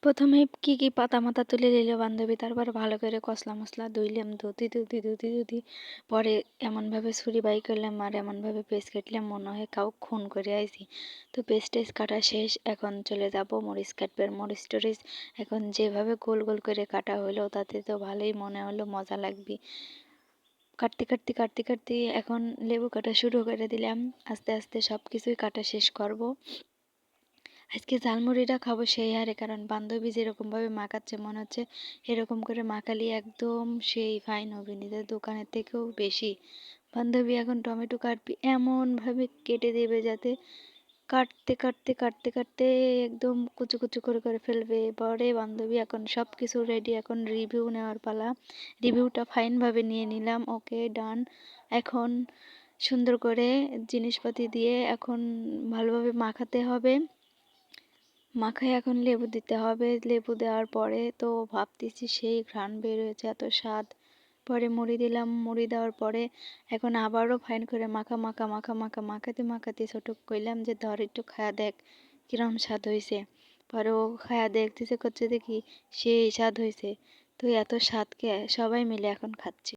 প্রথমে কি পাতা মাতা তুলে নিল বান্ধবী, তারপরে ভালো করে কসলা মসলা ধুইলাম, ধুতি পরে এমনভাবে ছুরি বাই করলাম আর এমনভাবে পেস্ট কাটলাম মনে হয় কাউ খুন করে আইছি। তো পেস্ট টেস্ট কাটা শেষ, এখন চলে যাব মরিচ কাটবে। মরিচ টরিচ এখন যেভাবে গোল গোল করে কাটা হলো তাতে তো ভালোই মনে হলো মজা লাগবে। কাটতে এখন লেবু কাটা শুরু করে দিলাম। আস্তে আস্তে সব কিছুই কাটা শেষ করব। আজকে ঝালমুড়িটা খাবো সেই হারে, কারণ বান্ধবী যেরকমভাবে মাখাচ্ছে মনে হচ্ছে এরকম করে মাখালি একদম সেই ফাইন হবে, নিজের দোকানের থেকেও বেশি। বান্ধবী এখন টমেটো কাটবি, এমনভাবে কেটে দেবে যাতে কাটতে একদম কুচু কুচু করে ফেলবে। পরে বান্ধবী এখন সব কিছু রেডি, এখন রিভিউ নেওয়ার পালা। রিভিউটা ফাইনভাবে নিয়ে নিলাম, ওকে ডান। এখন সুন্দর করে জিনিসপাতি দিয়ে এখন ভালোভাবে মাখাতে হবে। মাখায় এখন লেবু দিতে হবে, লেবু দেওয়ার পরে তো ভাবতেছি সেই ঘ্রাণ বের হয়েছে, এত স্বাদ। পরে মুড়ি দিলাম, মুড়ি দেওয়ার পরে এখন আবারও ফাইন করে মাখাতে ছোট কইলাম যে ধর একটু খায়া দেখ কিরম স্বাদ হয়েছে। পরে ও খায়া দেখতেছে, করছে দেখি সেই স্বাদ হয়েছে। তো এত স্বাদকে সবাই মিলে এখন খাচ্ছে।